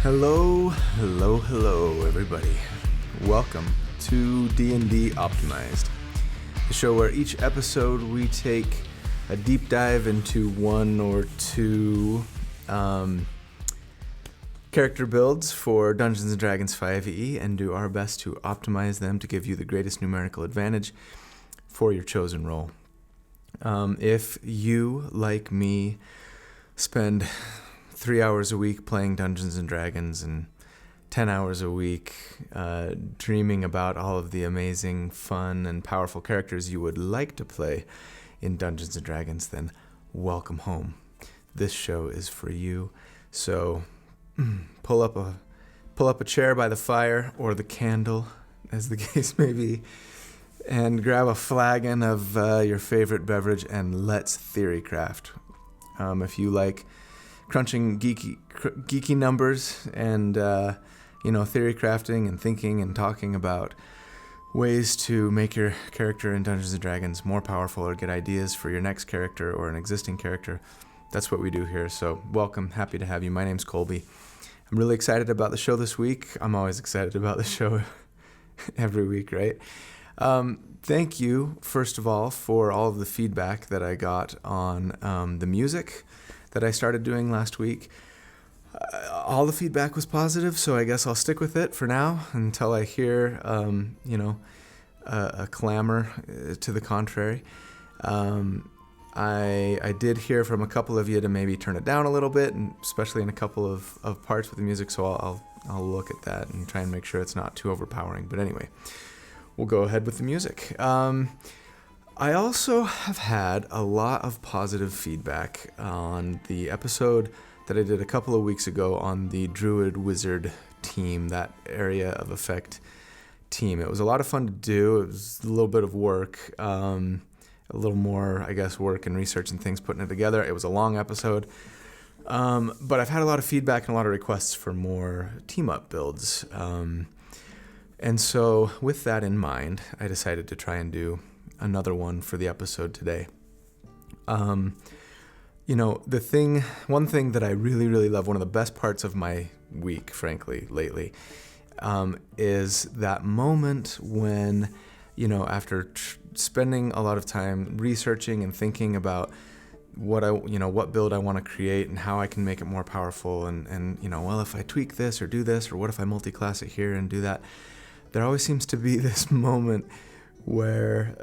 Hello, everybody. Welcome to D&D Optimized, the show where each episode we take a deep dive into one or two character builds for Dungeons & Dragons 5e and do our best to optimize them to give you the greatest numerical advantage for your chosen role. If you, like me, spend 3 hours a week playing Dungeons & Dragons and 10 hours a week dreaming about all of the amazing, fun, and powerful characters you would like to play in Dungeons & Dragons, then welcome home. This show is for you. So pull up a chair by the fire or the candle, as the case may be, and grab a flagon of your favorite beverage and let's theorycraft. If you like crunching geeky numbers and theory crafting and thinking and talking about ways to make your character in Dungeons & Dragons more powerful or get ideas for your next character or an existing character, that's what we do here. So welcome, happy to have you. My name's Colby. I'm really excited about the show this week. I'm always excited about the show every week, right? Thank you, first of all, for all of the feedback that I got on the music that I started doing last week. All the feedback was positive, so I guess I'll stick with it for now until I hear, a clamor to the contrary. I did hear from a couple of you to maybe turn it down a little bit, and especially in a couple of parts with the music, so I'll look at that and try and make sure it's not too overpowering. But anyway, we'll go ahead with the music. I also have had a lot of positive feedback on the episode that I did a couple of weeks ago on the Druid Wizard team, that area of effect team. It was a lot of fun to do. It was a little bit of work, a little more, I guess, work and research and things putting it together. It was a long episode, but I've had a lot of feedback and a lot of requests for more team-up builds. And so with that in mind, I decided to try and do another one for the episode today. One thing that I really, really love, one of the best parts of my week, frankly, lately, is that moment when, after spending a lot of time researching and thinking about what build I want to create and how I can make it more powerful and if I tweak this or do this, or what if I multi-class it here and do that, there always seems to be this moment where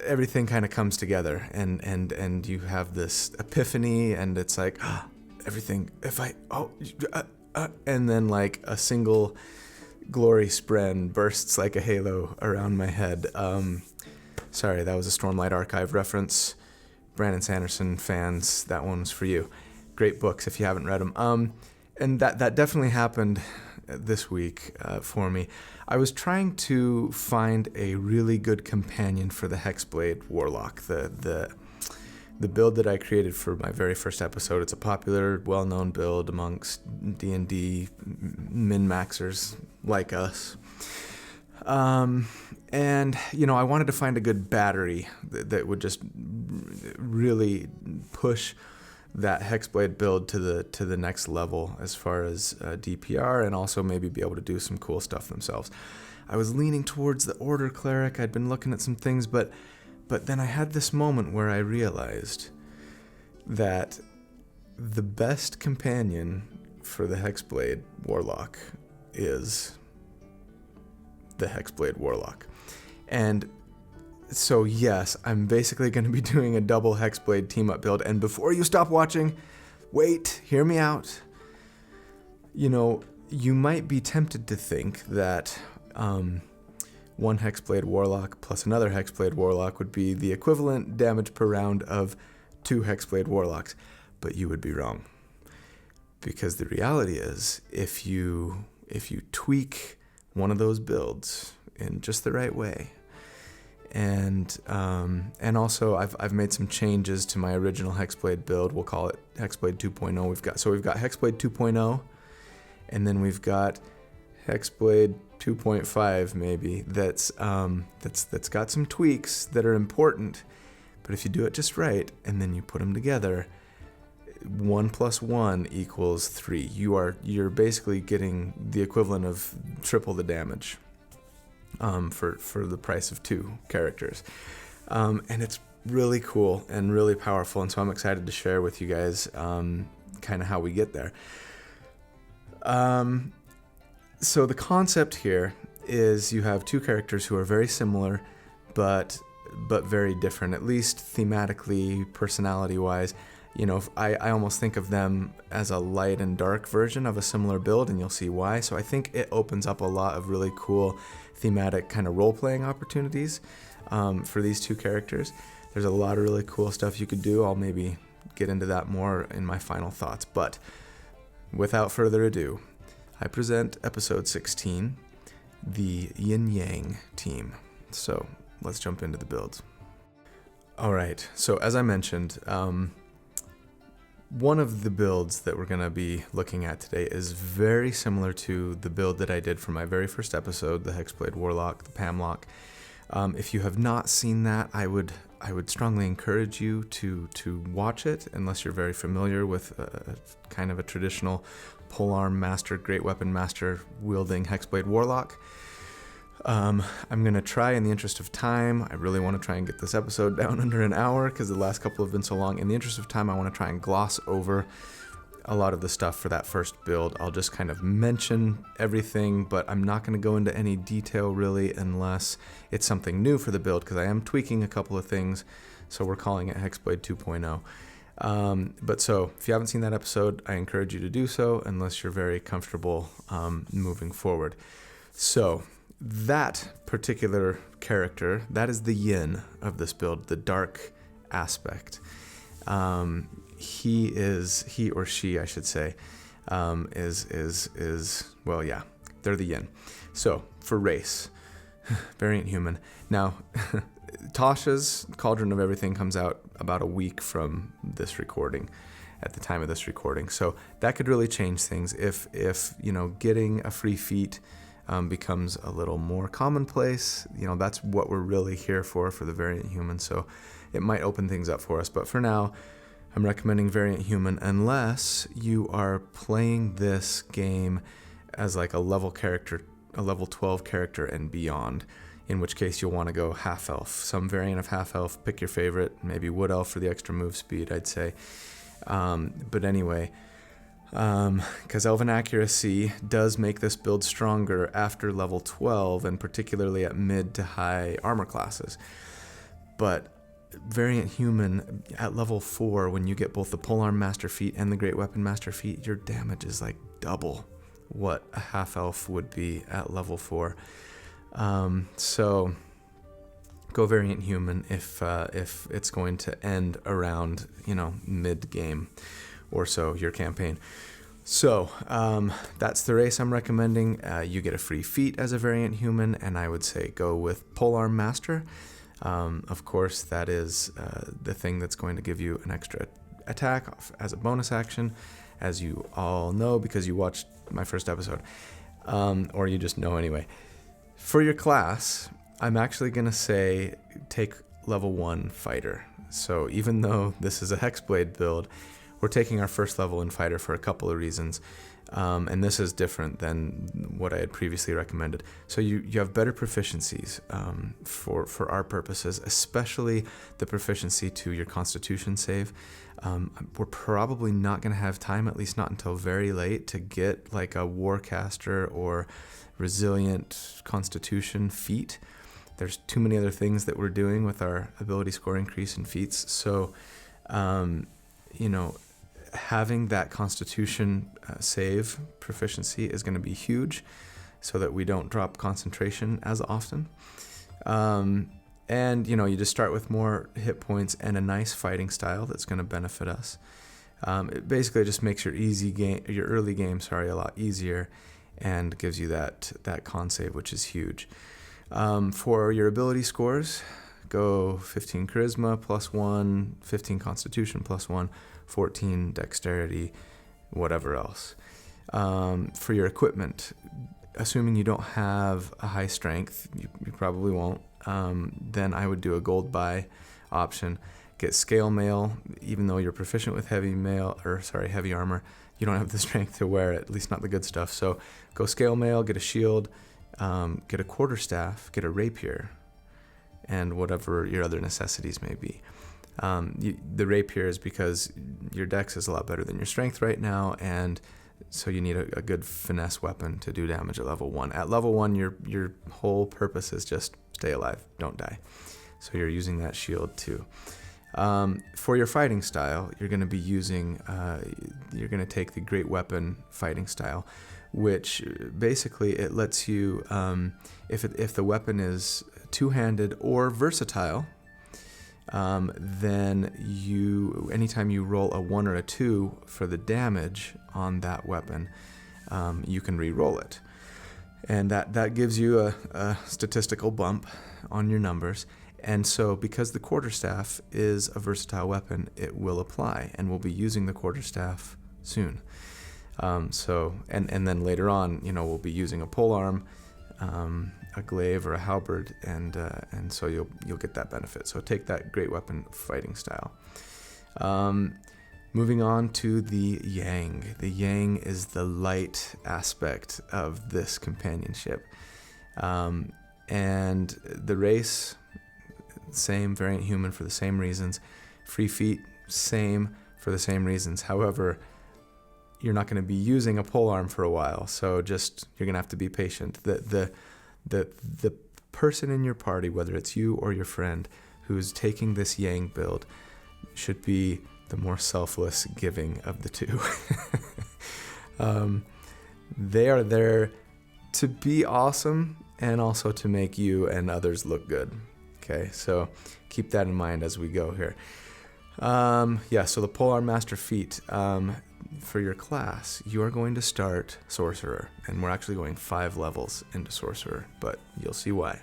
everything kind of comes together and you have this epiphany and it's like, everything, and then like a single glory spren bursts like a halo around my head. Sorry, that was a Stormlight Archive reference. Brandon Sanderson fans, that one's for you. Great books if you haven't read them. And that definitely happened this week for me. I was trying to find a really good companion for the Hexblade Warlock, the build that I created for my very first episode. It's a popular, well-known build amongst D&D min-maxers like us. And I wanted to find a good battery that would just really push that Hexblade build to the next level as far as DPR, and also maybe be able to do some cool stuff themselves. I was leaning towards the Order Cleric. I'd been looking at some things, but then I had this moment where I realized that the best companion for the Hexblade Warlock is the Hexblade Warlock. And so yes, I'm basically going to be doing a double Hexblade team-up build. And before you stop watching, wait, hear me out. You might be tempted to think that one Hexblade Warlock plus another Hexblade Warlock would be the equivalent damage per round of 2 Hexblade Warlocks. But you would be wrong. Because the reality is, if you tweak one of those builds in just the right way, and also I've made some changes to my original Hexblade build. We'll call it Hexblade 2.0. We've got Hexblade 2.0, and then we've got Hexblade 2.5 maybe. That's got some tweaks that are important. But if you do it just right, and then you put them together, 1 plus 1 equals 3. You're basically getting the equivalent of triple the damage for the price of 2 characters. And it's really cool and really powerful, and so I'm excited to share with you guys kind of how we get there. So the concept here is you have 2 characters who are very similar, but very different, at least thematically, personality-wise. You know, I almost think of them as a light and dark version of a similar build, and you'll see why. So I think it opens up a lot of really cool thematic kind of role-playing opportunities for these 2 characters. There's a lot of really cool stuff you could do. I'll maybe get into that more in my final thoughts. But without further ado, I present episode 16, the Yin Yang team. So let's jump into the builds. All right, so as I mentioned, one of the builds that we're going to be looking at today is very similar to the build that I did for my very first episode, the Hexblade Warlock, the Pamlock. If you have not seen that, I would strongly encourage you to watch it, unless you're very familiar with kind of a traditional polearm master, great weapon master wielding Hexblade Warlock. I'm going to try, in the interest of time, I really want to try and get this episode down under an hour because the last couple have been so long. In the interest of time, I want to try and gloss over a lot of the stuff for that first build. I'll just kind of mention everything, but I'm not going to go into any detail really unless it's something new for the build, because I am tweaking a couple of things, so we're calling it Hexblade 2.0. But so if you haven't seen that episode, I encourage you to do so unless you're very comfortable moving forward. So that particular character, that is the yin of this build, the dark aspect. He or she, I should say, is well, yeah, they're the yin. So for race, variant human. Now, Tasha's Cauldron of Everything comes out about a week from this recording, at the time of this recording. So that could really change things if you know, getting a free feat becomes a little more commonplace. You know, that's what we're really here for the variant human. So it might open things up for us. But for now, I'm recommending variant human unless you are playing this game as like a level character, a level 12 character and beyond, in which case you'll want to go half elf, some variant of half elf. Pick your favorite, maybe wood elf for the extra move speed, I'd say. But anyway, because elven accuracy does make this build stronger after level 12, and particularly at mid to high armor classes. But variant human at level 4, when you get both the polearm master feat and the great weapon master feat, your damage is like double what a half elf would be at level 4. So go variant human if it's going to end around, you know, mid game or so, your campaign. So that's the race I'm recommending. You get a free feat as a variant human, and I would say go with polearm master. Of course, that is the thing that's going to give you an extra attack as a bonus action, as you all know because you watched my first episode, or you just know anyway. For your class, I'm actually going to say take level 1 fighter. So even though this is a Hexblade build, we're taking our first level in fighter for a couple of reasons. And this is different than what I had previously recommended. So you have better proficiencies for our purposes, especially the proficiency to your Constitution save. We're probably not going to have time, at least not until very late, to get like a Warcaster or Resilient Constitution feat. There's too many other things that we're doing with our ability score increase and feats. So, you know, having that Constitution save proficiency is going to be huge, so that we don't drop concentration as often. And, you know, you just start with more hit points and a nice fighting style that's going to benefit us. It basically just makes your early game, a lot easier, and gives you that con save, which is huge. For your ability scores, go 15 charisma +1, 15 constitution +1, 14 dexterity, whatever else. For your equipment, assuming you don't have a high strength, you probably won't, then I would do a gold buy option. Get scale mail, even though you're proficient with heavy armor, you don't have the strength to wear it, at least not the good stuff. So go scale mail, get a shield, get a quarterstaff, get a rapier, and whatever your other necessities may be. The rapier is because your dex is a lot better than your strength right now, and so you need a good finesse weapon to do damage at level 1. At level 1, your whole purpose is just stay alive, don't die. So you're using that shield too. For your fighting style, you're going to be using, you're going to take the great weapon fighting style, which basically it lets you, if the weapon is two-handed or versatile, then anytime you roll a 1 or a 2 for the damage on that weapon, you can re-roll it. And that gives you a statistical bump on your numbers. And so because the quarterstaff is a versatile weapon, it will apply, and we'll be using the quarterstaff soon. And then later on, we'll be using a polearm, a glaive, or a halberd, and so you'll get that benefit. So take that great weapon fighting style. Moving on to the yang. The yang is the light aspect of this companionship, and the race, same, variant human for the same reasons. Free feat, same for the same reasons. However, you're not going to be using a polearm for a while, so you're going to have to be patient. The person in your party, whether it's you or your friend, who's taking this yang build, should be the more selfless giving of the two. They are there to be awesome and also to make you and others look good. Okay, so keep that in mind as we go here. So the polearm master feat, for your class, you are going to start sorcerer, and we're actually going 5 levels into sorcerer, but you'll see why.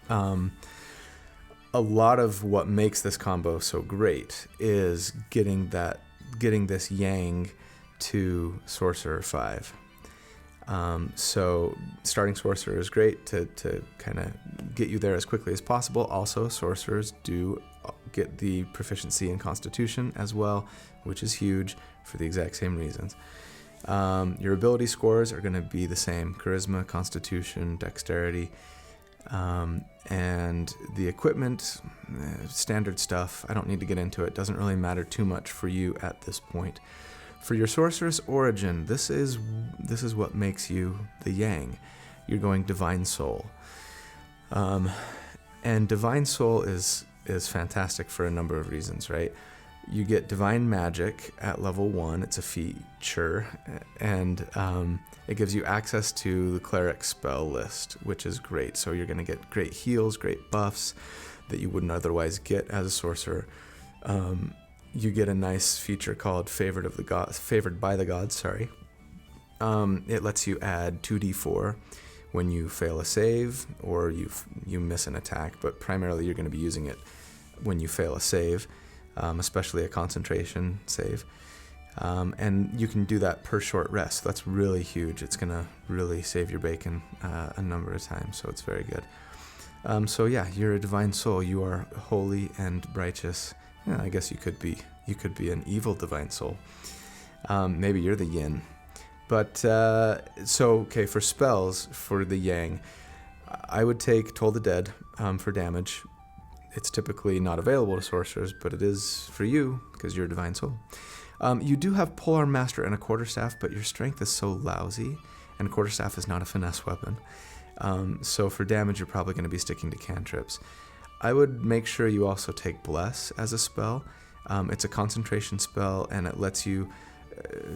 A lot of what makes this combo so great is getting this yang to sorcerer 5. So starting sorcerer is great to kind of get you there as quickly as possible. Also, sorcerers do get the proficiency in Constitution as well, which is huge for the exact same reasons. Your ability scores are going to be the same: Charisma, Constitution, Dexterity, and the equipment, standard stuff. I don't need to get into it. Doesn't really matter too much for you at this point. For your sorceress origin, this is what makes you the yang. You're going Divine Soul, and Divine Soul is fantastic for a number of reasons, right? You get Divine Magic at level 1. It's a feature, and it gives you access to the Cleric spell list, which is great. So you're going to get great heals, great buffs that you wouldn't otherwise get as a sorcerer. You get a nice feature called Favored by the Gods. It lets you add 2d4 when you fail a save or you miss an attack, but primarily you're going to be using it when you fail a save, especially a concentration save. And you can do that per short rest. That's really huge. It's going to really save your bacon a number of times, so it's very good. You're a Divine Soul. You are holy and righteous. Yeah, I guess you could be an evil Divine Soul. Maybe you're the yin. But for spells, for the yang, I would take Toll the Dead for damage. It's typically not available to sorcerers, but it is for you because you're a Divine Soul. You do have Polearm Master and a Quarterstaff, but your strength is so lousy, and Quarterstaff is not a finesse weapon. So for damage, you're probably going to be sticking to cantrips. I would make sure you also take Bless as a spell. It's a concentration spell, and it lets you,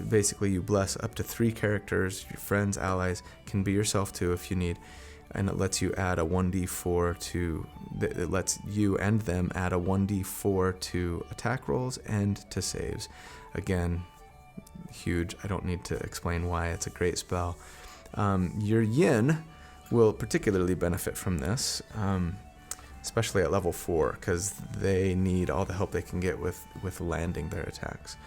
basically you bless up to 3 characters, your friends, allies, can be yourself too if you need, and it lets you add a 1d4 to, it lets you and them add a 1d4 to attack rolls and to saves. Again, huge. I don't need to explain why. It's a great spell. Your yin will particularly benefit from this, especially at level 4, because they need all the help they can get with landing their attacks.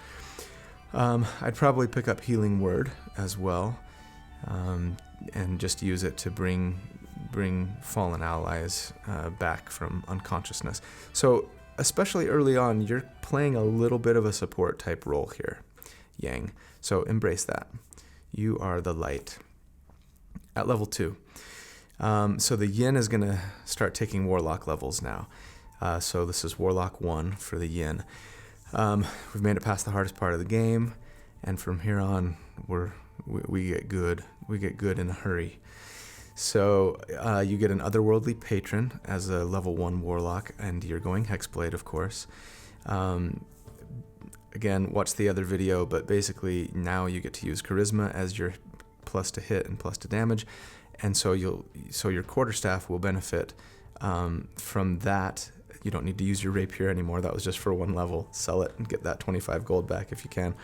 I'd probably pick up Healing Word as well, and just use it to bring fallen allies back from unconsciousness. So especially early on, you're playing a little bit of a support type role here, Yang. So embrace that. You are the light. At level 2. So the Yin is going to start taking Warlock levels now. So this is Warlock 1 for the Yin. We've made it past the hardest part of the game, and from here on, we get good. We get good in a hurry. So you get an otherworldly patron as a level 1 Warlock, and you're going Hexblade, of course. Again, watch the other video, but basically now you get to use Charisma as your plus to hit and plus to damage, and so your quarterstaff will benefit from that. You don't need to use your rapier anymore. That was just for 1 level. Sell it and get that 25 gold back if you can.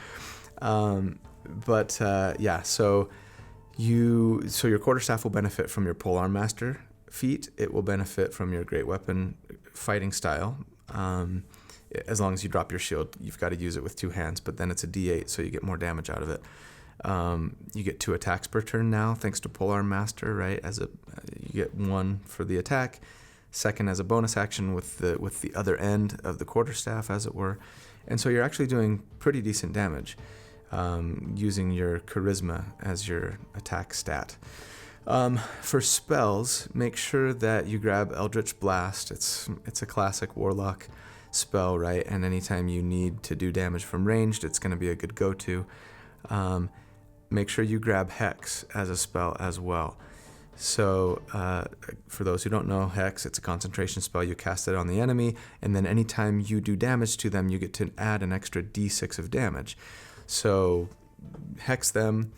Yeah, so your quarterstaff will benefit from your polearm master feat. It will benefit from your great weapon fighting style. As long as you drop your shield, you've got to use it with 2 hands, but then it's a D8, so you get more damage out of it. You get 2 attacks per turn now, thanks to polearm master, right? You get 1 for the attack, 2nd as a bonus action with the other end of the quarterstaff, as it were, and so you're actually doing pretty decent damage using your charisma as your attack stat. For spells, make sure that you grab Eldritch Blast. It's a classic Warlock spell, right? And anytime you need to do damage from ranged, it's going to be a good go-to. Make sure you grab Hex as a spell as well. So for those who don't know, Hex, it's a concentration spell. You cast it on the enemy, and then anytime you do damage to them, you get to add an extra d6 of damage. So Hex them,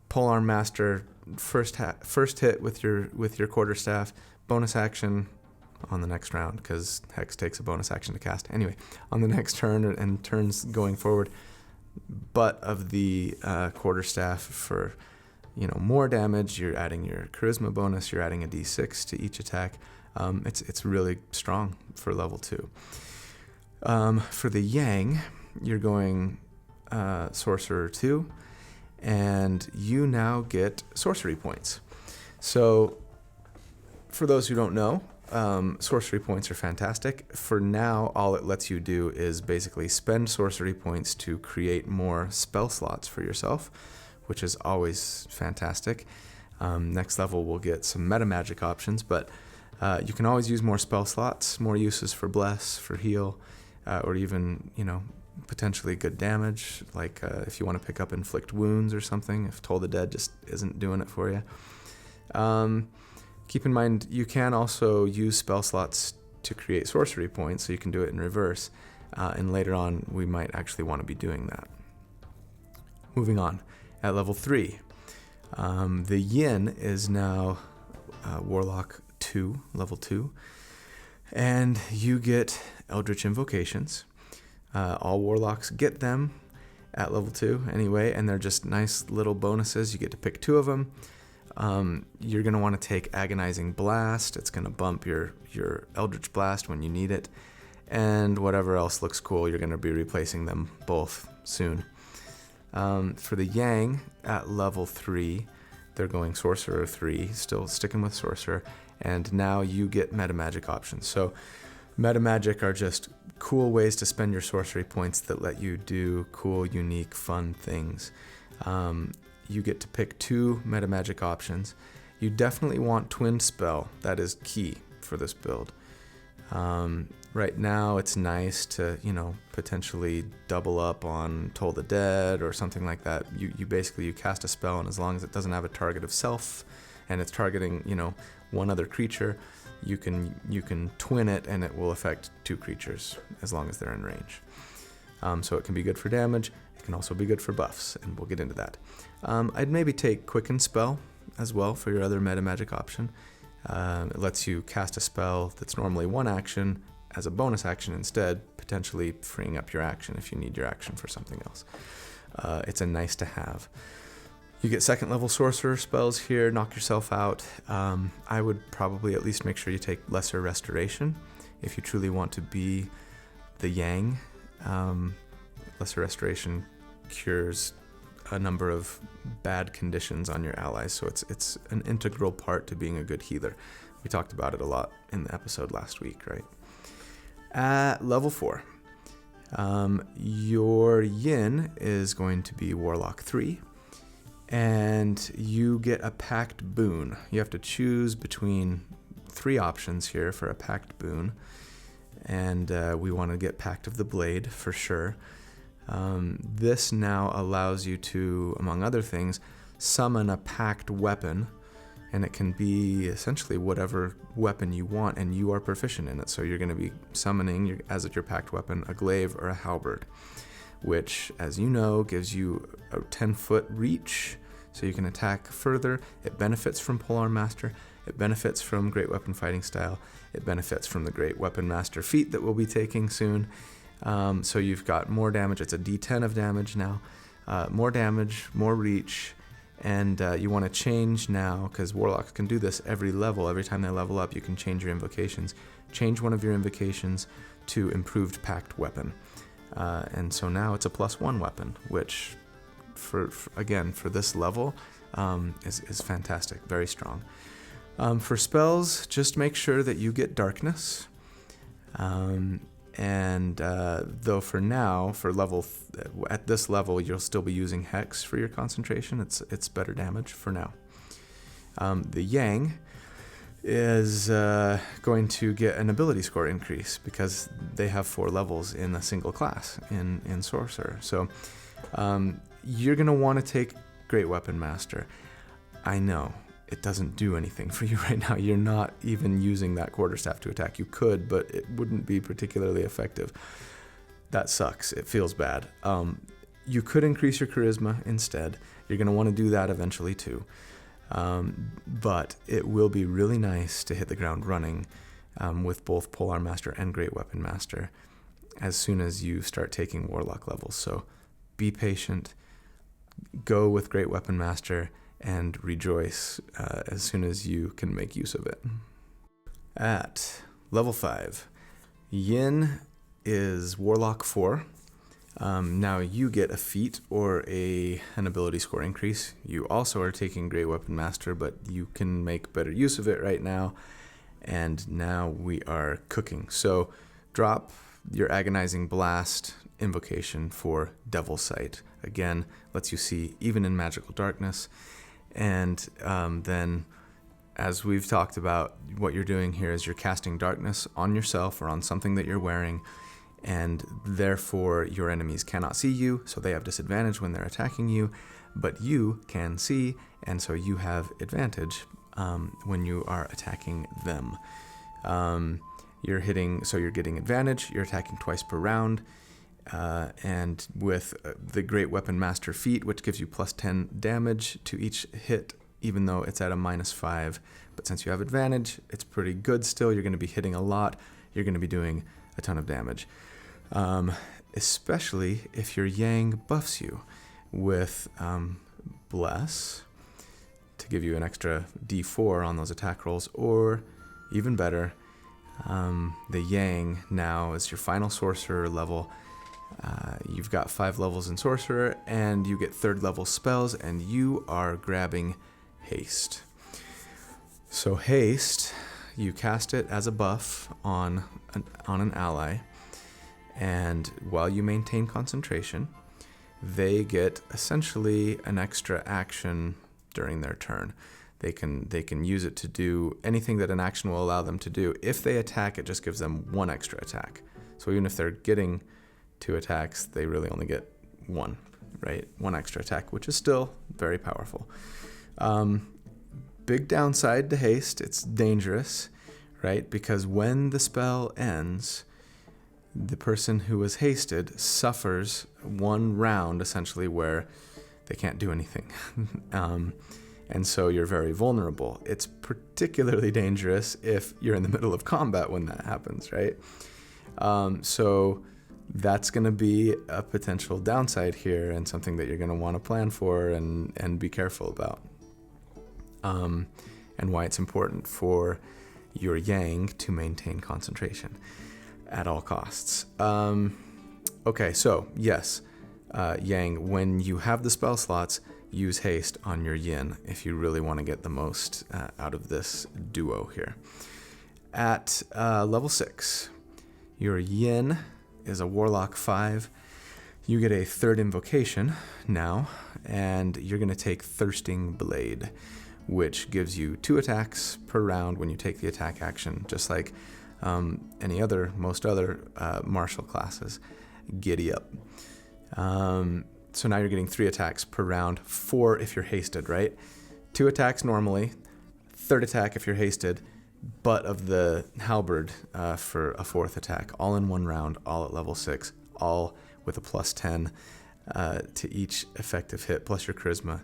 polearm master, first hit with your quarterstaff, bonus action on the next round, because Hex takes a bonus action to cast. Anyway, on the next turn and turns going forward, butt of the quarterstaff for more damage. You're adding your charisma bonus. You're adding a d6 to each attack. It's really strong for level 2. For the Yang, you're going Sorcerer 2, and you now get sorcery points. So for those who don't know, sorcery points are fantastic. For now, all it lets you do is basically spend sorcery points to create more spell slots for yourself, which is always fantastic. Next level, we'll get some meta magic options, but you can always use more spell slots, more uses for bless, for heal, or even, potentially good damage, like if you want to pick up inflict wounds or something, if Toll the Dead just isn't doing it for you. Keep in mind, you can also use spell slots to create sorcery points, so you can do it in reverse, and later on we might actually want to be doing that. Moving on, at level 3, the Yin is now Warlock 2, level 2, and you get Eldritch Invocations. All Warlocks get them at level 2 anyway, and they're just nice little bonuses. You get to pick 2 of them. You're going to want to take Agonizing Blast. It's going to bump your Eldritch Blast when you need it. And whatever else looks cool, you're going to be replacing them both soon. For the Yang, at level 3, they're going Sorcerer 3, still sticking with Sorcerer. And now you get meta magic options. So meta magic are just cool ways to spend your sorcery points that let you do cool, unique, fun things. You get to pick 2 meta magic options. You definitely want Twin Spell. That is key for this build. Right now, it's nice to, potentially double up on Toll the Dead or something like that. You basically cast a spell, and as long as it doesn't have a target of self, and it's targeting, one other creature, you can twin it, and it will affect 2 creatures as long as they're in range. So it can be good for damage. It can also be good for buffs, and we'll get into that. I'd maybe take Quicken Spell as well for your other meta magic option. It lets you cast a spell that's normally 1 action as a bonus action instead, potentially freeing up your action if you need your action for something else. It's a nice to have. You get 2nd level sorcerer spells here, knock yourself out. I would probably at least make sure you take Lesser Restoration if you truly want to be the Yang. Lesser Restoration cures a number of bad conditions on your allies, so it's an integral part to being a good healer. We talked about it a lot in the episode last week, right? At level 4, your yin is going to be Warlock 3, and you get a packed boon. You have to choose between 3 options here for a packed boon, and we want to get Pact of the Blade for sure. This now allows you to, among other things, summon a packed weapon, and it can be essentially whatever weapon you want, and you are proficient in it. So you're going to be summoning, as your packed weapon, a glaive or a halberd, which, as you know, gives you a 10-foot reach, so you can attack further. It benefits from Polearm Master. It benefits from Great Weapon Fighting Style. It benefits from the Great Weapon Master feat that we'll be taking soon. So you've got more damage. It's a D10 of damage now. More damage, more reach. And you want to change now, because Warlocks can do this every level. Every time they level up, you can change your invocations. Change one of your invocations to Improved Packed Weapon. And so now it's a +1 weapon, which, for this level, is fantastic. Very strong. For spells, just make sure that you get Darkness. Though for now, at this level, you'll still be using Hex for your concentration. It's better damage for now. The Yang is going to get an ability score increase because they have 4 levels in a single class in Sorcerer. So you're going to want to take Great Weapon Master. I know it doesn't do anything for you right now. You're not even using that quarterstaff to attack. You could, but it wouldn't be particularly effective. That sucks. It feels bad. You could increase your charisma instead. You're going to want to do that eventually too. But it will be really nice to hit the ground running with both Polearm Master and Great Weapon Master as soon as you start taking Warlock levels. So be patient. Go with Great Weapon Master and rejoice as soon as you can make use of it. At level 5, Yin is Warlock 4. Now you get a feat or an ability score increase. You also are taking Great Weapon Master, but you can make better use of it right now. And now we are cooking. So drop your Agonizing Blast invocation for Devil Sight. Again, lets you see even in magical darkness. And then, as we've talked about, what you're doing here is you're casting darkness on yourself or on something that you're wearing, and therefore your enemies cannot see you, so they have disadvantage when they're attacking you, but you can see, and so you have advantage when you are attacking them. You're getting advantage, you're attacking twice per round, and with the Great Weapon Master feat, which gives you +10 damage to each hit, even though it's at a -5. But since you have advantage, it's pretty good still. You're going to be hitting a lot. You're going to be doing a ton of damage. Especially if your Yang buffs you with Bless to give you an extra D4 on those attack rolls, or even better, the Yang now is your final Sorcerer level. You've got 5 levels in Sorcerer, and you get 3rd level spells, and you are grabbing Haste. So Haste, you cast it as a buff on an ally, and while you maintain concentration, they get essentially an extra action during their turn. They can use it to do anything that an action will allow them to do. If they attack, it just gives them 1 extra attack. So even if they're getting 2 attacks, they really only get 1, right? 1 extra attack, which is still very powerful. Big downside to Haste, it's dangerous, right? Because when the spell ends, the person who was hasted suffers 1 round, essentially, where they can't do anything. And so you're very vulnerable. It's particularly dangerous if you're in the middle of combat when that happens, right? So that's going to be a potential downside here, and something that you're going to want to plan for and be careful about. And why it's important for your Yang to maintain concentration at all costs. Okay, so yes, Yang, when you have the spell slots, use Haste on your Yin if you really want to get the most out of this duo here. At level 6, Your Yin is a Warlock 5. You get a 3rd invocation now, and you're going to take Thirsting Blade, which gives you 2 attacks per round when you take the attack action, just like most other martial classes. Giddy up. So now you're getting 3 attacks per round, 4 if you're hasted, right? 2 attacks normally, 3rd attack if you're hasted, butt of the halberd for a 4th attack, all in 1 round, all at level 6, all with a plus 10 to each effective hit, plus your charisma,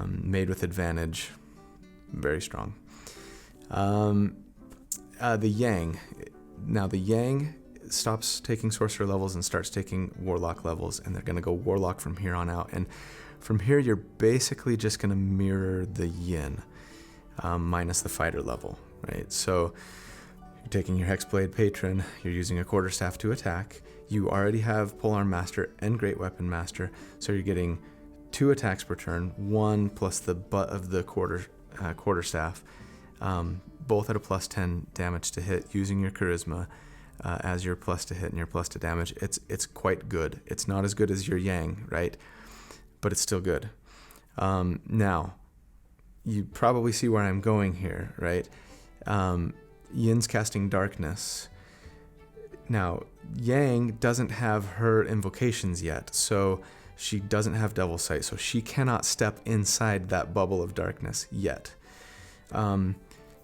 made with advantage, very strong. The Yang. Now the Yang stops taking sorcerer levels and starts taking warlock levels, and they're going to go warlock from here on out. And from here, you're basically just going to mirror the Yin, minus the fighter level, right? So you're taking your Hexblade Patron, you're using a quarterstaff to attack. You already have Polearm Master and Great Weapon Master, so you're getting 2 attacks per turn, 1 plus the butt of the quarterstaff, both at a plus 10 damage to hit using your charisma as your plus to hit and your plus to damage. It's quite good. It's not as good as your Yang, right? But it's still good. Now, you probably see where I'm going here, right? Yin's casting Darkness. Now, Yang doesn't have her invocations yet, so she doesn't have Devil Sight, so she cannot step inside that bubble of darkness yet.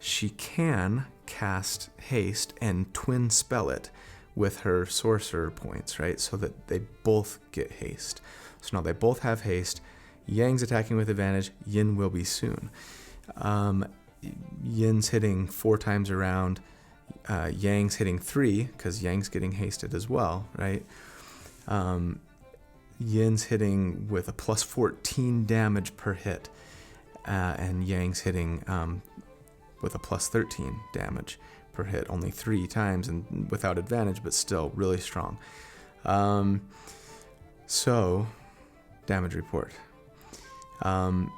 She can cast Haste and twin spell it with her sorcerer points, right? So that they both get haste. So now they both have haste. Yang's attacking with advantage. Yin will be soon. Yin's hitting 4 times around. Yang's hitting 3 because Yang's getting hasted as well, right? Yin's hitting with a plus 14 damage per hit, and Yang's hitting with a plus 13 damage per hit, only 3 times and without advantage, but still really strong. So, damage report. I'm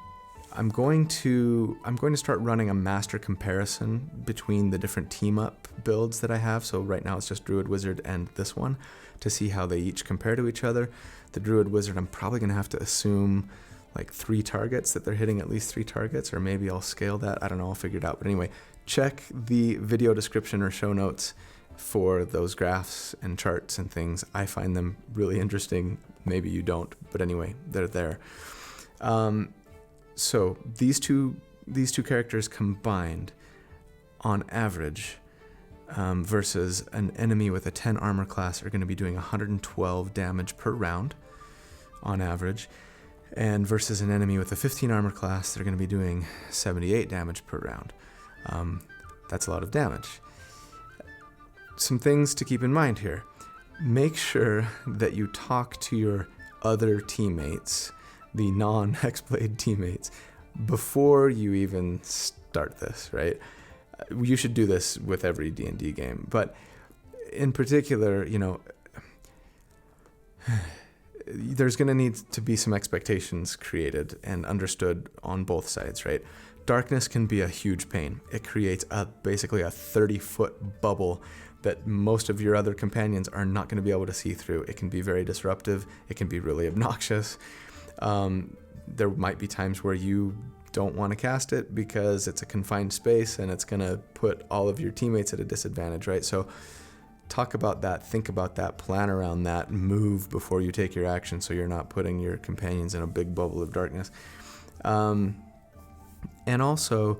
going to start running a master comparison between the different team up builds that I have. So right now it's just Druid Wizard and this one, to see how they each compare to each other. The Druid Wizard, I'm probably going to have to assume like 3 targets, that they're hitting at least 3 targets, or maybe I'll scale that. I don't know, I'll figure it out. But anyway, check the video description or show notes for those graphs and charts and things. I find them really interesting. Maybe you don't, but anyway, they're there. So these two characters combined, on average, versus an enemy with a 10 armor class, are going to be doing 112 damage per round, on average. And versus an enemy with a 15 armor class, they're going to be doing 78 damage per round. That's a lot of damage. Some things to keep in mind here. Make sure that you talk to your other teammates, the non-Hexblade teammates, before you even start this, right? You should do this with every D&D game, but in particular, there's going to need to be some expectations created and understood on both sides, right? Darkness can be a huge pain. It creates basically a 30-foot bubble that most of your other companions are not going to be able to see through. It can be very disruptive. It can be really obnoxious. There might be times where you don't want to cast it because it's a confined space and it's going to put all of your teammates at a disadvantage, right? So talk about that, think about that, plan around that, move before you take your action so you're not putting your companions in a big bubble of darkness. And also,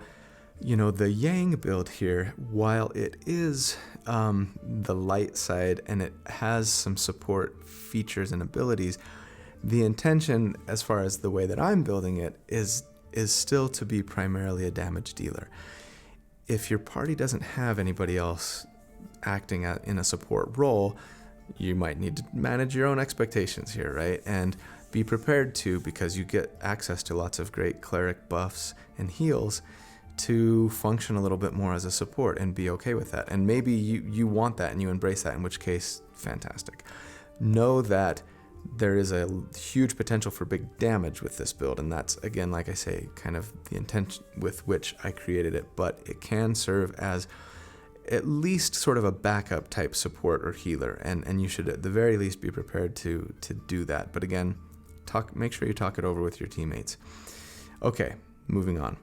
the Yang build here, while it is the light side and it has some support features and abilities, the intention, as far as the way that I'm building it, is still to be primarily a damage dealer. If your party doesn't have anybody else acting in a support role, you might need to manage your own expectations here, right? And be prepared to, because you get access to lots of great cleric buffs and heals, to function a little bit more as a support and be okay with that. And maybe you want that and you embrace that, in which case, fantastic. Know that there is a huge potential for big damage with this build, and that's, again, like I say, kind of the intention with which I created it, but it can serve as at least sort of a backup type support or healer, and you should at the very least be prepared to do that. But again, make sure you talk it over with your teammates. Okay, moving on.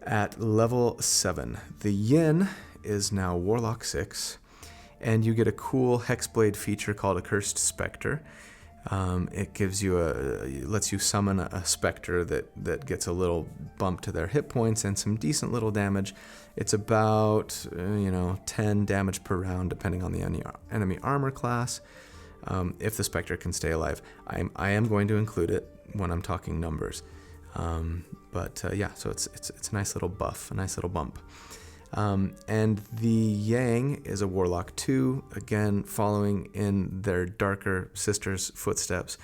At level 7, the Yin is now Warlock 6, and you get a cool Hexblade feature called a Cursed Spectre. It gives you lets you summon a specter that gets a little bump to their hit points and some decent little damage. It's about 10 damage per round depending on the enemy armor class. If the specter can stay alive, I am going to include it when I'm talking numbers. Yeah, so it's a nice little buff, a nice little bump. And the Yang is a Warlock 2, again following in their darker sister's footsteps.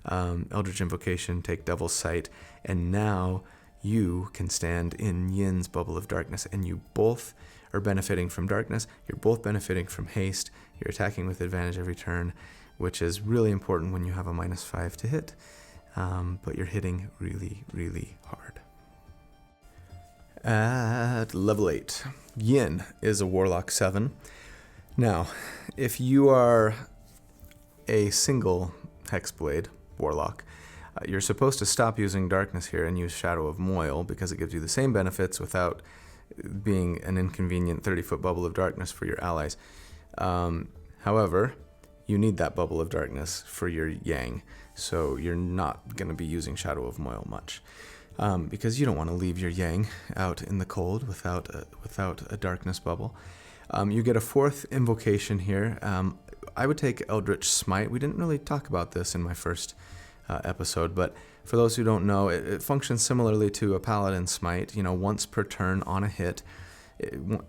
Eldritch Invocation, take Devil's Sight, and now you can stand in Yin's Bubble of Darkness, and you both are benefiting from darkness, you're both benefiting from haste, you're attacking with advantage every turn, which is really important when you have a -5 to hit, but you're hitting really, really hard. At level 8, Yin is a Warlock 7. Now, if you are a single Hexblade Warlock, you're supposed to stop using Darkness here and use Shadow of Moil because it gives you the same benefits without being an inconvenient 30-foot Bubble of Darkness for your allies. However, you need that Bubble of Darkness for your Yang, so you're not going to be using Shadow of Moil much. Because you don't want to leave your Yang out in the cold without a darkness bubble. You get a 4th invocation here. I would take Eldritch Smite. We didn't really talk about this in my first episode, but for those who don't know, it functions similarly to a Paladin Smite. Once per turn on a hit,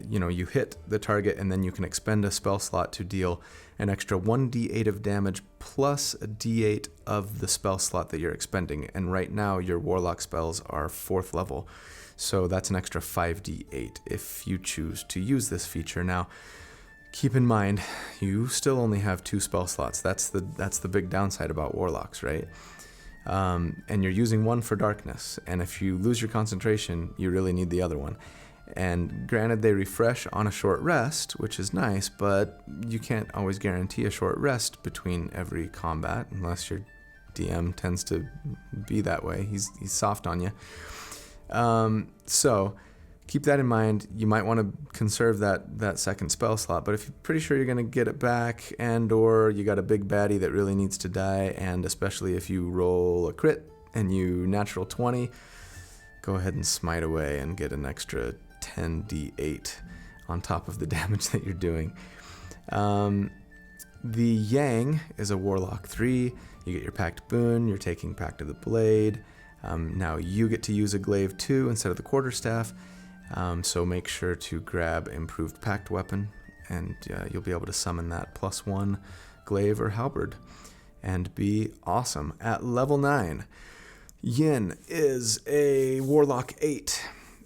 you hit the target and then you can expend a spell slot to deal an extra 1d8 of damage plus a d8 of the spell slot that you're expending. And right now your Warlock spells are 4th level, so that's an extra 5d8 if you choose to use this feature. Now, keep in mind, you still only have 2 spell slots. That's the big downside about Warlocks, right? And you're using one for darkness, and if you lose your concentration, you really need the other one. And granted, they refresh on a short rest, which is nice, but you can't always guarantee a short rest between every combat, unless your DM tends to be that way. He's soft on you. So keep that in mind. You might want to conserve that second spell slot, but if you're pretty sure you're going to get it back, and or you got a big baddie that really needs to die, and especially if you roll a crit and you natural 20, go ahead and smite away and get an extra 10d8 on top of the damage that you're doing. The Yang is a Warlock 3. You get your Pact Boon, you're taking Pact of the Blade. Now you get to use a Glaive 2 instead of the Quarterstaff, so make sure to grab Improved Pact Weapon, and you'll be able to summon that +1 Glaive or Halberd and be awesome. At level 9, Yin is a Warlock 8.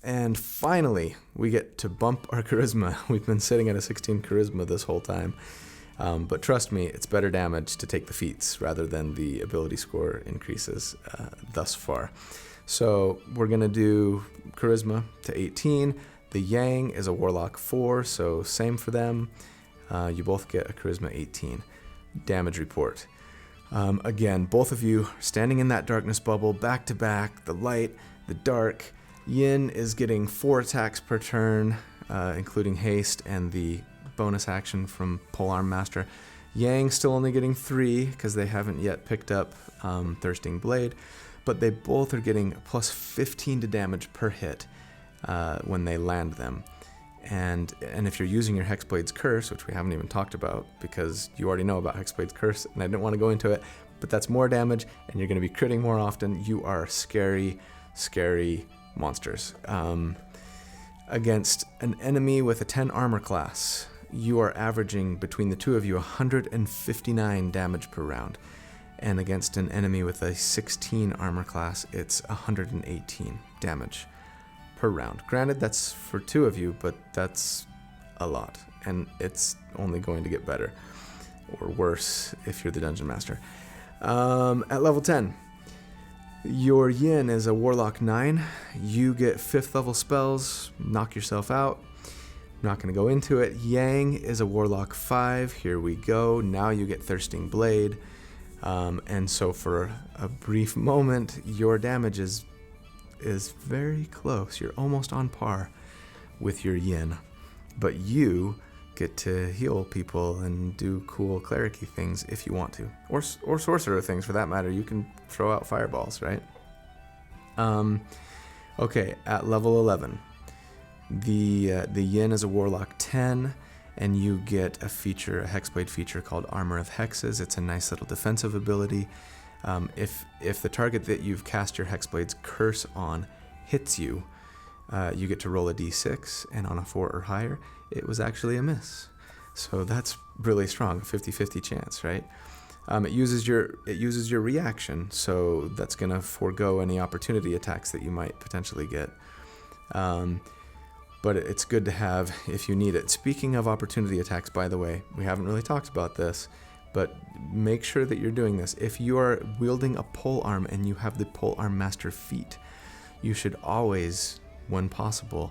And finally, we get to bump our charisma. We've been sitting at a 16 charisma this whole time. But trust me, it's better damage to take the feats rather than the ability score increases thus far. So we're going to do charisma to 18. The Yang is a Warlock 4, so same for them. You both get a charisma 18. Damage report. Again, both of you standing in that darkness bubble, back to back, the light, the dark. Yin is getting 4 attacks per turn, including haste and the bonus action from Polearm Master. Yang still only getting 3 because they haven't yet picked up Thirsting Blade, but they both are getting +15 to damage per hit when they land them. And if you're using your Hexblade's Curse, which we haven't even talked about because you already know about Hexblade's Curse and I didn't want to go into it, but that's more damage and you're going to be critting more often. You are scary, scary monsters. Against an enemy with a 10 armor class, you are averaging between the two of you 159 damage per round. And against an enemy with a 16 armor class, it's 118 damage per round. Granted, that's for 2 of you, but that's a lot. And it's only going to get better. Or worse if you're the Dungeon Master. At level 10, your Yin is a Warlock 9. You get 5th level spells, knock yourself out. not going to go into it. Yang is a Warlock 5. Here we go. Now you get Thirsting Blade. And so for a brief moment, your damage is very close. You're almost on par with your Yin. But you get to heal people and do cool cleric-y things if you want to. Or sorcerer things, for that matter. You can throw out fireballs, right? Okay, at level 11. The Yin is a Warlock 10, and you get a feature, a Hexblade feature called Armor of Hexes. It's a nice little defensive ability. If the target that you've cast your Hexblade's curse on hits you, you get to roll a d6, and on a 4 or higher, it was actually a miss. So that's really strong, 50-50 chance, right? It uses your reaction, so that's going to forego any opportunity attacks that you might potentially get. But it's good to have if you need it. Speaking of opportunity attacks, by the way, we haven't really talked about this, but make sure that you're doing this. If you are wielding a polearm and you have the polearm master feat, you should always, when possible,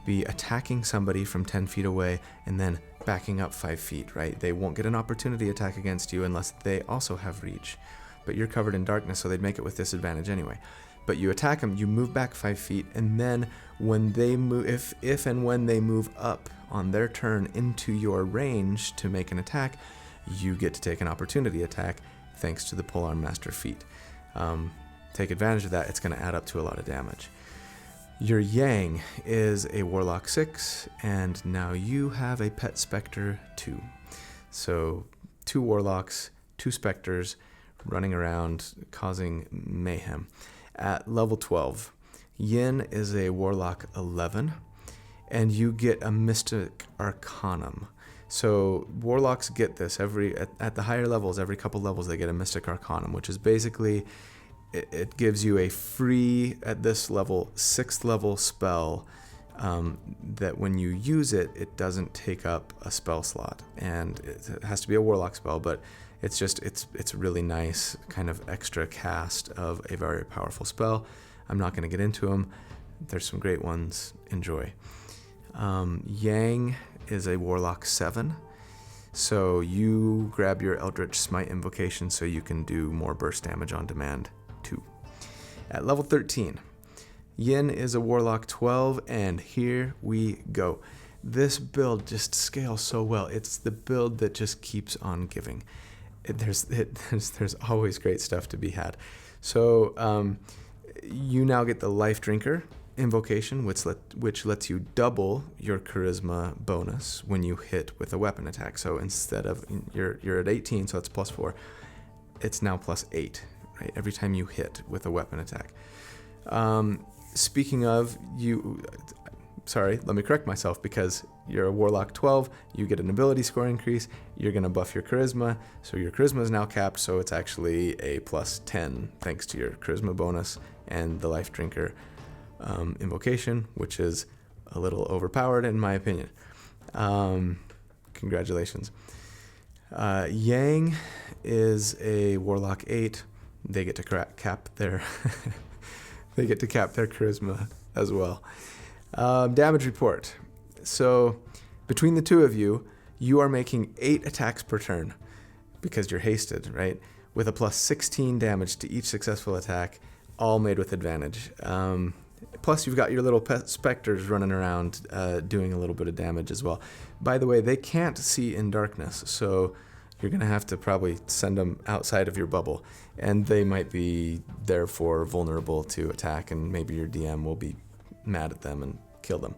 be attacking somebody from 10 feet away and then backing up 5 feet, right? They won't get an opportunity attack against you unless they also have reach. But you're covered in darkness, so they'd make it with disadvantage anyway. But you attack them, you move back 5 feet, and then when they move, if and when they move up on their turn into your range to make an attack, you get to take an opportunity attack thanks to the polearm master feat. Take advantage of that. It's going to add up to a lot of damage. Your Yang is a Warlock 6, and now you have a Pet Spectre 2. So 2 Warlocks, 2 Spectres running around causing mayhem. At level 12, Yin is a Warlock 11, and you get a Mystic Arcanum. So Warlocks get this at the higher levels, every couple levels they get a Mystic Arcanum, which is basically, it gives you a free, at this level, 6th level spell that when you use it, it doesn't take up a spell slot. And it has to be a Warlock spell, but it's a really nice kind of extra cast of a very powerful spell. I'm not going to get into them. There's some great ones. Enjoy. Yang is a Warlock 7. So you grab your Eldritch Smite invocation so you can do more burst damage on demand too. At level 13, Yin is a Warlock 12, and here we go. This build just scales so well. It's the build that just keeps on giving. There's always great stuff to be had. So you now get the Life Drinker invocation, which lets you double your charisma bonus when you hit with a weapon attack. So instead of you're at 18, so it's +4, it's now +8, right? Every time you hit with a weapon attack. Speaking of sorry, let me correct myself, because you're a Warlock 12, you get an ability score increase, you're going to buff your charisma, so your charisma is now capped, so it's actually a +10 thanks to your charisma bonus and the Life Drinker invocation, which is a little overpowered in my opinion. Congratulations. Yang is a Warlock 8. They get to cap their they get to cap their charisma as well. Damage report. So between the two of you, you are making 8 attacks per turn because you're hasted, right? With a +16 damage to each successful attack, all made with advantage. Plus, you've got your little pet specters running around doing a little bit of damage as well. By the way, they can't see in darkness, so you're going to have to probably send them outside of your bubble, and they might be therefore vulnerable to attack, and maybe your DM will be mad at them and kill them.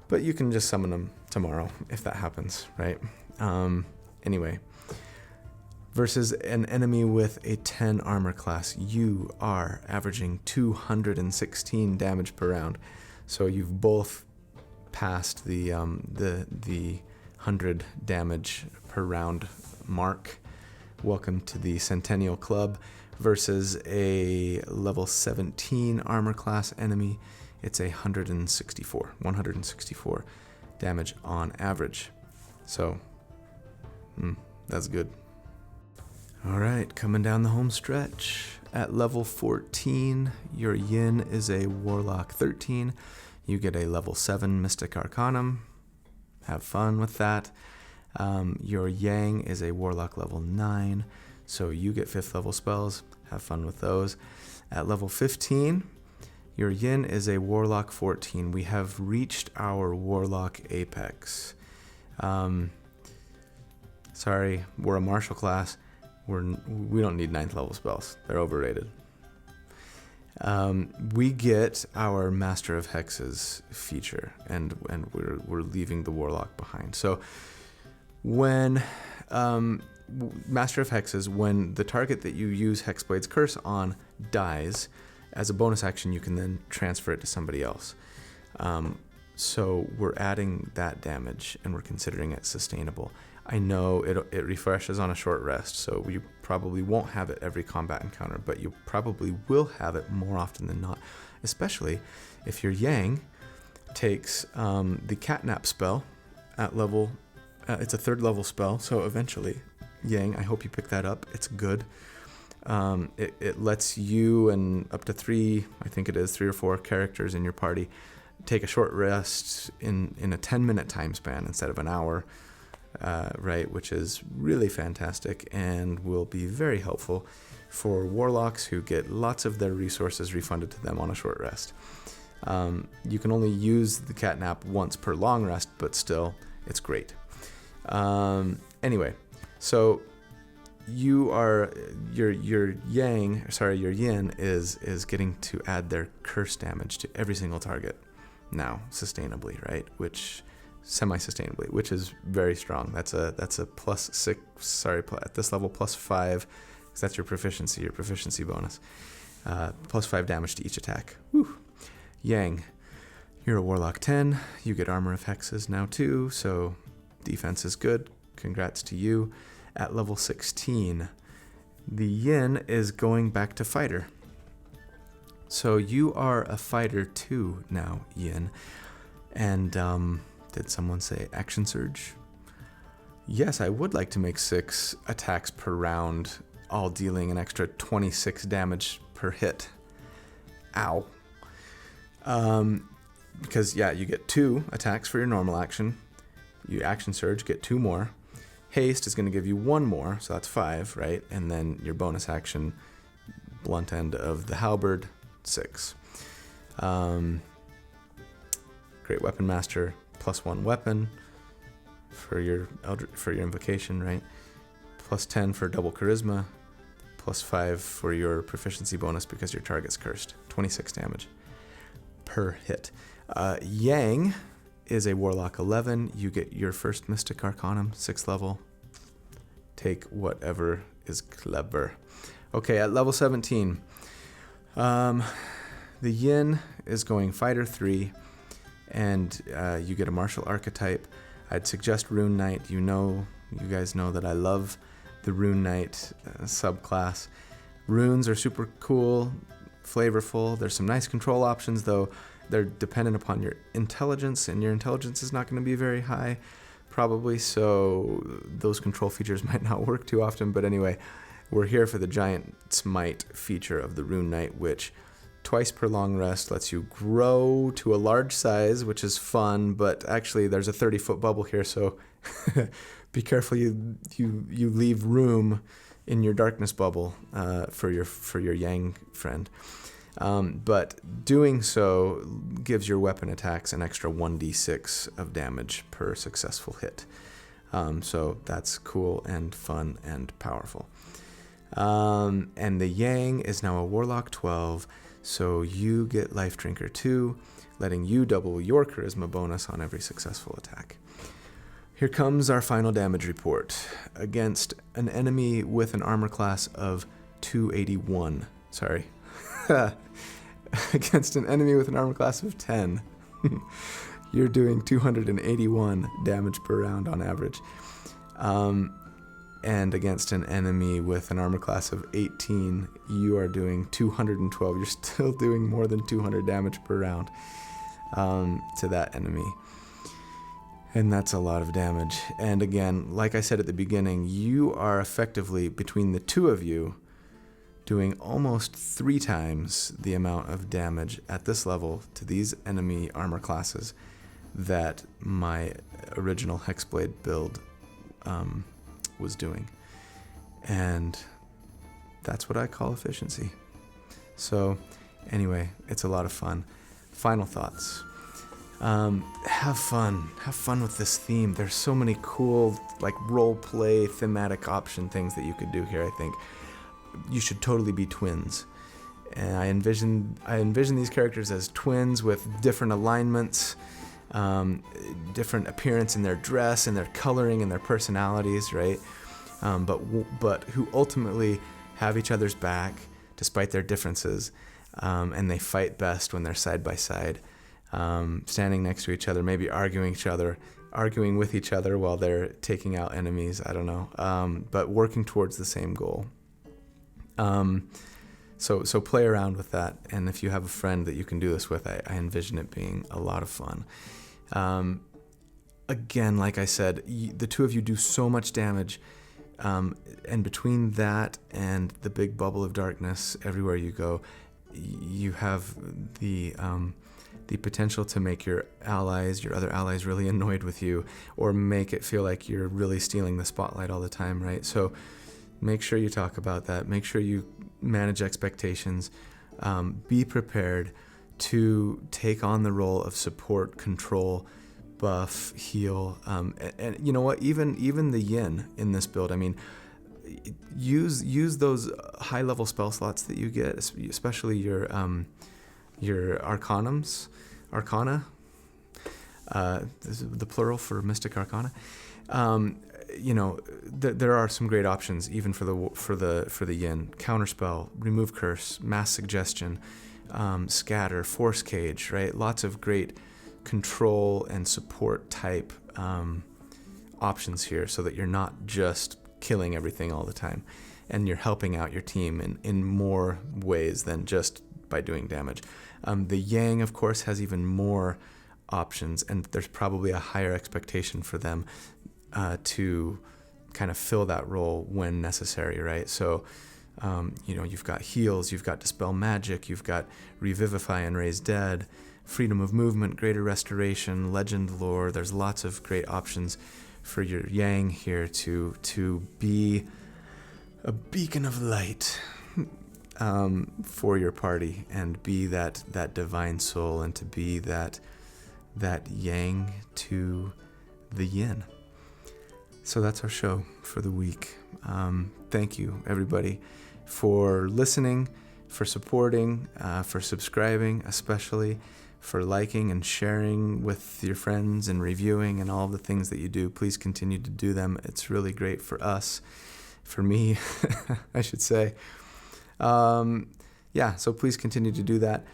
But you can just summon them tomorrow if that happens, right? Anyway, versus an enemy with a 10 armor class, you are averaging 216 damage per round. So you've both passed the 100 damage per round mark. Welcome to the Centennial Club. Versus a level 17 armor class enemy, it's 164 damage on average. So that's good. All right, coming down the home stretch. At level 14, your Yin is a Warlock 13. You get a level 7 Mystic Arcanum. Have fun with that. Your Yang is a Warlock level 9, so you get 5th level spells. Have fun with those. At level 15, your Yin is a Warlock 14. We have reached our Warlock apex. Sorry, we're a martial class. We don't need 9th level spells. They're overrated. We get our Master of Hexes feature, and we're leaving the Warlock behind. So when Master of Hexes, when the target that you use Hexblade's Curse on dies, as a bonus action, you can then transfer it to somebody else. So we're adding that damage, and we're considering it sustainable. I know it refreshes on a short rest, so you probably won't have it every combat encounter, but you probably will have it more often than not, especially if your Yang takes the Catnap spell at level, it's a 3rd level spell, so eventually, Yang, I hope you pick that up, it's good. It lets you and up to 3 or 4 characters in your party take a short rest in a 10-minute time span instead of an hour. Right, which is really fantastic and will be very helpful for warlocks who get lots of their resources refunded to them on a short rest. You can only use the Catnap once per long rest, but still, it's great. Anyway, so your Yin is getting to add their curse damage to every single target now, sustainably, right? Semi-sustainably, which is very strong. That's a +6. Sorry, at this level +5, because that's your proficiency bonus. +5 damage to each attack. Whew. Yang, you're a Warlock 10. You get Armor of Hexes now too, so defense is good. Congrats to you. At level 16, the Yin is going back to Fighter. So you are a Fighter 2 now, Yin, and did someone say Action Surge? Yes, I would like to make 6 attacks per round, all dealing an extra 26 damage per hit. Ow. Because, yeah, you get 2 attacks for your normal action. You Action Surge, get 2 more. Haste is going to give you 1 more, so that's 5, right? And then your bonus action, Blunt End of the Halberd, 6. Great Weapon Master, +1 weapon for your invocation, right? +10 for double charisma, +5 for your proficiency bonus because your target's cursed. 26 damage per hit. Yang is a Warlock 11. You get your first Mystic Arcanum, 6th level. Take whatever is clever. Okay, at level 17, the Yin is going Fighter 3. And you get a martial archetype. I'd suggest Rune Knight. You guys know that I love the Rune Knight subclass. Runes are super cool, flavorful. There's some nice control options, though. They're dependent upon your intelligence, and your intelligence is not going to be very high, probably, so those control features might not work too often. But anyway, we're here for the Giant Smite feature of the Rune Knight, which twice per long rest lets you grow to a large size, which is fun, but actually there's a 30-foot bubble here, so be careful you leave room in your darkness bubble for your Yang friend. But doing so gives your weapon attacks an extra 1d6 of damage per successful hit. So that's cool and fun and powerful. And the Yang is now a Warlock 12, so you get Life Drinker 2, letting you double your charisma bonus on every successful attack. Here comes our final damage report. Against an enemy with an armor class of 281. Sorry. Against an enemy with an armor class of 10. You're doing 281 damage per round on average. And against an enemy with an armor class of 18, you are doing 212. You're still doing more than 200 damage per round to that enemy. And that's a lot of damage. And again, like I said at the beginning, you are effectively, between the two of you, doing almost 3 times the amount of damage at this level to these enemy armor classes that my original Hexblade build was doing. And that's what I call efficiency. So anyway, it's a lot of fun. Final thoughts. Have fun with this theme. There's so many cool like role play thematic option things that you could do here. I think you should totally be twins. And I envision these characters as twins with different alignments, different appearance in their dress and their coloring and their personalities, right? But who ultimately have each other's back despite their differences, and they fight best when they're side by side, standing next to each other, maybe arguing with each other while they're taking out enemies. I don't know, but working towards the same goal. So play around with that, and if you have a friend that you can do this with, I envision it being a lot of fun. Again, like I said, the two of you do so much damage, and between that and the big bubble of darkness everywhere you go, you have the potential to make your other allies really annoyed with you, or make it feel like you're really stealing the spotlight all the time, right? So make sure you talk about that. Make sure you manage expectations. Be prepared to take on the role of support, control, buff, heal, and you know what? Even the yin in this build. I mean, use those high-level spell slots that you get, especially your arcana. This is the plural for mystic arcana. There are some great options even for the yin. Counterspell, remove curse, mass suggestion, scatter, force cage, right? Lots of great control and support type options here, so that you're not just killing everything all the time, and you're helping out your team in more ways than just by doing damage. The yang, of course, has even more options, and there's probably a higher expectation for them to kind of fill that role when necessary, right? So, you've got heals, you've got dispel magic, you've got revivify and raise dead, freedom of movement, greater restoration, legend lore. There's lots of great options for your yang here to be a beacon of light for your party, and be that divine soul, and to be that yang to the yin. So that's our show for the week. Thank you, everybody, for listening, for supporting, for subscribing, especially for liking and sharing with your friends and reviewing and all the things that you do. Please continue to do them. It's really great for us, for me, I should say. So please continue to do that.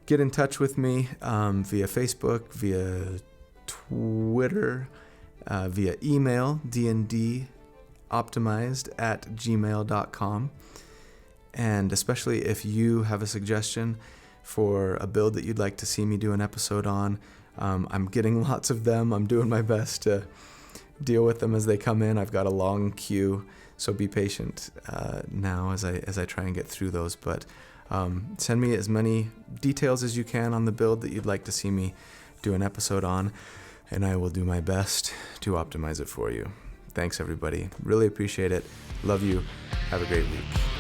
Get in touch with me via Facebook, via Twitter, via email, dndoptimized@gmail.com. And especially if you have a suggestion for a build that you'd like to see me do an episode on, I'm getting lots of them. I'm doing my best to deal with them as they come in. I've got a long queue, so be patient now as I try and get through those. But send me as many details as you can on the build that you'd like to see me do an episode on, and I will do my best to optimize it for you. Thanks, everybody. Really appreciate it. Love you. Have a great week.